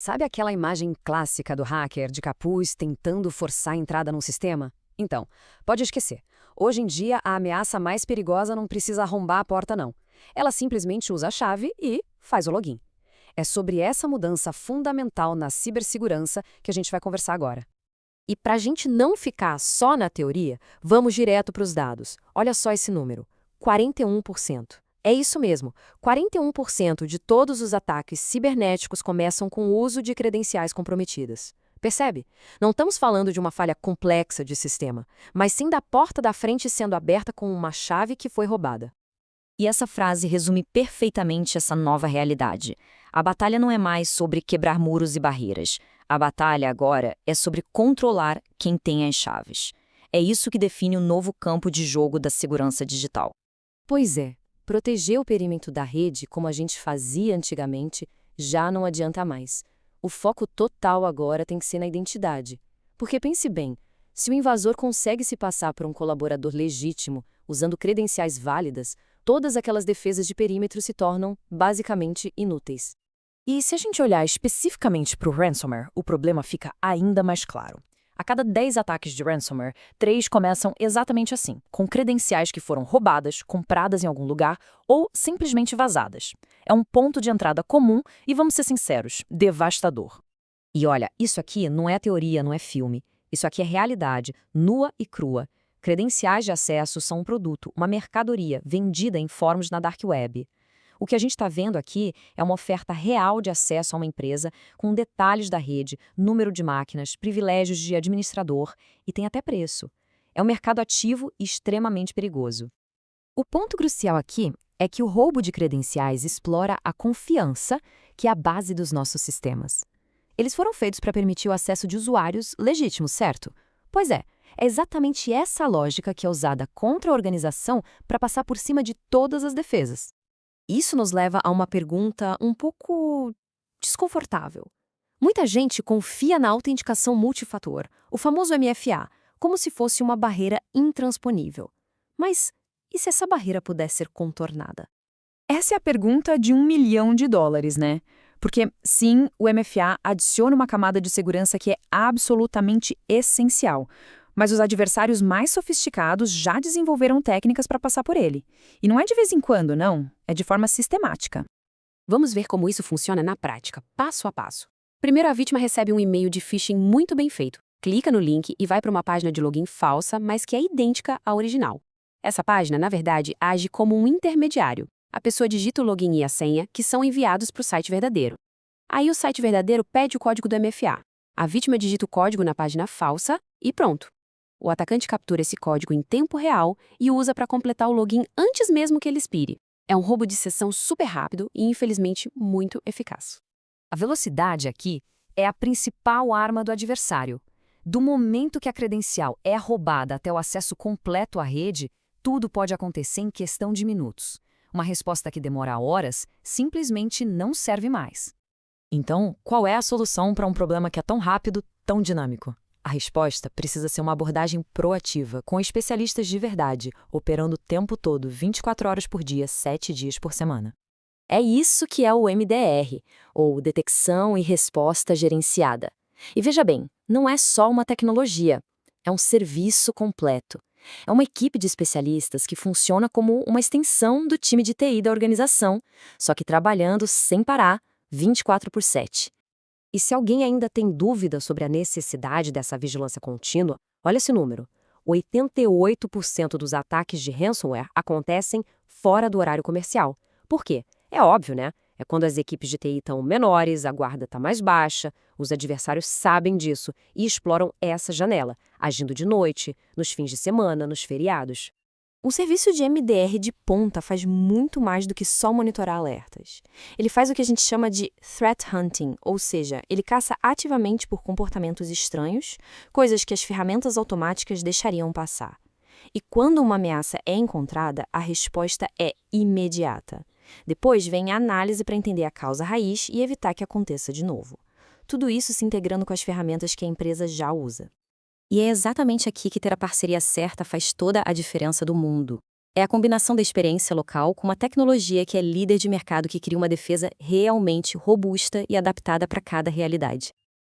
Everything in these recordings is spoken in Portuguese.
Sabe aquela imagem clássica do hacker de capuz tentando forçar a entrada num sistema? Então, pode esquecer. Hoje em dia, a ameaça mais perigosa não precisa arrombar a porta, não. Ela simplesmente usa a chave e faz o login. É sobre essa mudança fundamental na cibersegurança que a gente vai conversar agora. E para a gente não ficar só na teoria, vamos direto para os dados. Olha só esse número: 41%. É isso mesmo, 41% de todos os ataques cibernéticos começam com o uso de credenciais comprometidas. Percebe? Não estamos falando de uma falha complexa de sistema, mas sim da porta da frente sendo aberta com uma chave que foi roubada. E essa frase resume perfeitamente essa nova realidade. A batalha não é mais sobre quebrar muros e barreiras. A batalha agora é sobre controlar quem tem as chaves. É isso que define o novo campo de jogo da segurança digital. Pois é, proteger o perímetro da rede, como a gente fazia antigamente, já não adianta mais. O foco total agora tem que ser na identidade. Porque pense bem, se o invasor consegue se passar por um colaborador legítimo, usando credenciais válidas, todas aquelas defesas de perímetro se tornam, basicamente, inúteis. E se a gente olhar especificamente para o ransomware, o problema fica ainda mais claro. A cada 10 ataques de ransomware, 3 começam exatamente assim, com credenciais que foram roubadas, compradas em algum lugar ou simplesmente vazadas. É um ponto de entrada comum e, vamos ser sinceros, devastador. E olha, isso aqui não é teoria, não é filme. Isso aqui é realidade, nua e crua. Credenciais de acesso são um produto, uma mercadoria vendida em fóruns na Dark Web. O que a gente está vendo aqui é uma oferta real de acesso a uma empresa, com detalhes da rede, número de máquinas, privilégios de administrador e tem até preço. É um mercado ativo e extremamente perigoso. O ponto crucial aqui é que o roubo de credenciais explora a confiança, que é a base dos nossos sistemas. Eles foram feitos para permitir o acesso de usuários legítimos, certo? Pois é exatamente essa lógica que é usada contra a organização para passar por cima de todas as defesas. Isso nos leva a uma pergunta um pouco desconfortável. Muita gente confia na autenticação multifator, o famoso MFA, como se fosse uma barreira intransponível. Mas e se essa barreira pudesse ser contornada? Essa é a pergunta de $1 milhão, né? Porque, sim, o MFA adiciona uma camada de segurança que é absolutamente essencial, mas os adversários mais sofisticados já desenvolveram técnicas para passar por ele. E não é de vez em quando, não. É de forma sistemática. Vamos ver como isso funciona na prática, passo a passo. Primeiro, a vítima recebe um e-mail de phishing muito bem feito. Clica no link e vai para uma página de login falsa, mas que é idêntica à original. Essa página, na verdade, age como um intermediário. A pessoa digita o login e a senha, que são enviados para o site verdadeiro. Aí o site verdadeiro pede o código do MFA. A vítima digita o código na página falsa e pronto. O atacante captura esse código em tempo real e o usa para completar o login antes mesmo que ele expire. É um roubo de sessão super rápido e, infelizmente, muito eficaz. A velocidade aqui é a principal arma do adversário. Do momento que a credencial é roubada até o acesso completo à rede, tudo pode acontecer em questão de minutos. Uma resposta que demora horas simplesmente não serve mais. Então, qual é a solução para um problema que é tão rápido, tão dinâmico? A resposta precisa ser uma abordagem proativa, com especialistas de verdade, operando o tempo todo, 24 horas por dia, 7 dias por semana. É isso que é o MDR, ou Detecção e Resposta Gerenciada. E veja bem, não é só uma tecnologia, é um serviço completo. É uma equipe de especialistas que funciona como uma extensão do time de TI da organização, só que trabalhando sem parar, 24/7. E se alguém ainda tem dúvida sobre a necessidade dessa vigilância contínua, olha esse número. 88% dos ataques de ransomware acontecem fora do horário comercial. Por quê? É óbvio, né? É quando as equipes de TI estão menores, a guarda está mais baixa, os adversários sabem disso e exploram essa janela, agindo de noite, nos fins de semana, nos feriados. Um serviço de MDR de ponta faz muito mais do que só monitorar alertas. Ele faz o que a gente chama de threat hunting, ou seja, ele caça ativamente por comportamentos estranhos, coisas que as ferramentas automáticas deixariam passar. E quando uma ameaça é encontrada, a resposta é imediata. Depois vem a análise para entender a causa raiz e evitar que aconteça de novo. Tudo isso se integrando com as ferramentas que a empresa já usa. E é exatamente aqui que ter a parceria certa faz toda a diferença do mundo. É a combinação da experiência local com uma tecnologia que é líder de mercado que cria uma defesa realmente robusta e adaptada para cada realidade.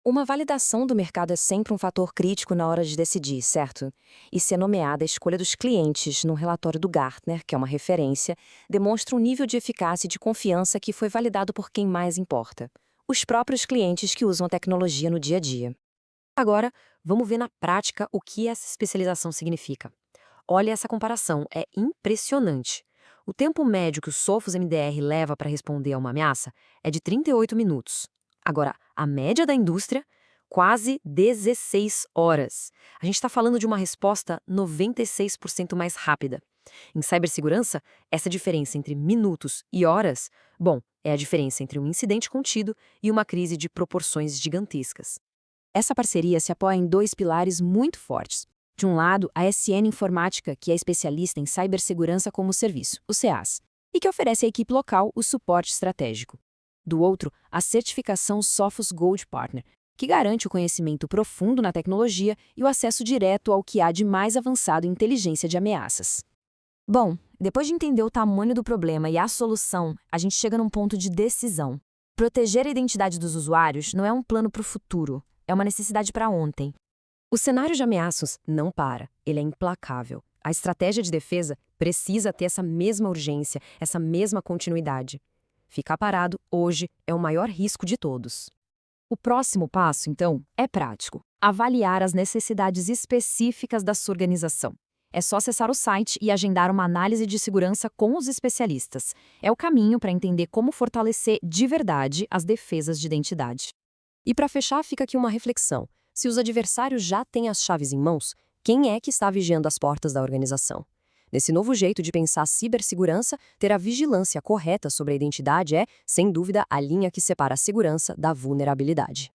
Uma validação do mercado é sempre um fator crítico na hora de decidir, certo? E ser nomeada a escolha dos clientes num relatório do Gartner, que é uma referência, demonstra um nível de eficácia e de confiança que foi validado por quem mais importa: os próprios clientes que usam a tecnologia no dia a dia. Agora, vamos ver na prática o que essa especialização significa. Olha essa comparação, é impressionante. O tempo médio que o Sophos MDR leva para responder a uma ameaça é de 38 minutos. Agora, a média da indústria, quase 16 horas. A gente está falando de uma resposta 96% mais rápida. Em cibersegurança, essa diferença entre minutos e horas, bom, é a diferença entre um incidente contido e uma crise de proporções gigantescas. Essa parceria se apoia em dois pilares muito fortes. De um lado, a SN Informática, que é especialista em cibersegurança como serviço, o CEAS, e que oferece à equipe local o suporte estratégico. Do outro, a certificação Sophos Gold Partner, que garante o conhecimento profundo na tecnologia e o acesso direto ao que há de mais avançado em inteligência de ameaças. Bom, depois de entender o tamanho do problema e a solução, a gente chega num ponto de decisão. Proteger a identidade dos usuários não é um plano para o futuro, é uma necessidade para ontem. O cenário de ameaças não para, ele é implacável. A estratégia de defesa precisa ter essa mesma urgência, essa mesma continuidade. Ficar parado hoje é o maior risco de todos. O próximo passo, então, é prático: avaliar as necessidades específicas da sua organização. É só acessar o site e agendar uma análise de segurança com os especialistas. É o caminho para entender como fortalecer de verdade as defesas de identidade. E para fechar, fica aqui uma reflexão. Se os adversários já têm as chaves em mãos, quem é que está vigiando as portas da organização? Nesse novo jeito de pensar cibersegurança, ter a vigilância correta sobre a identidade é, sem dúvida, a linha que separa a segurança da vulnerabilidade.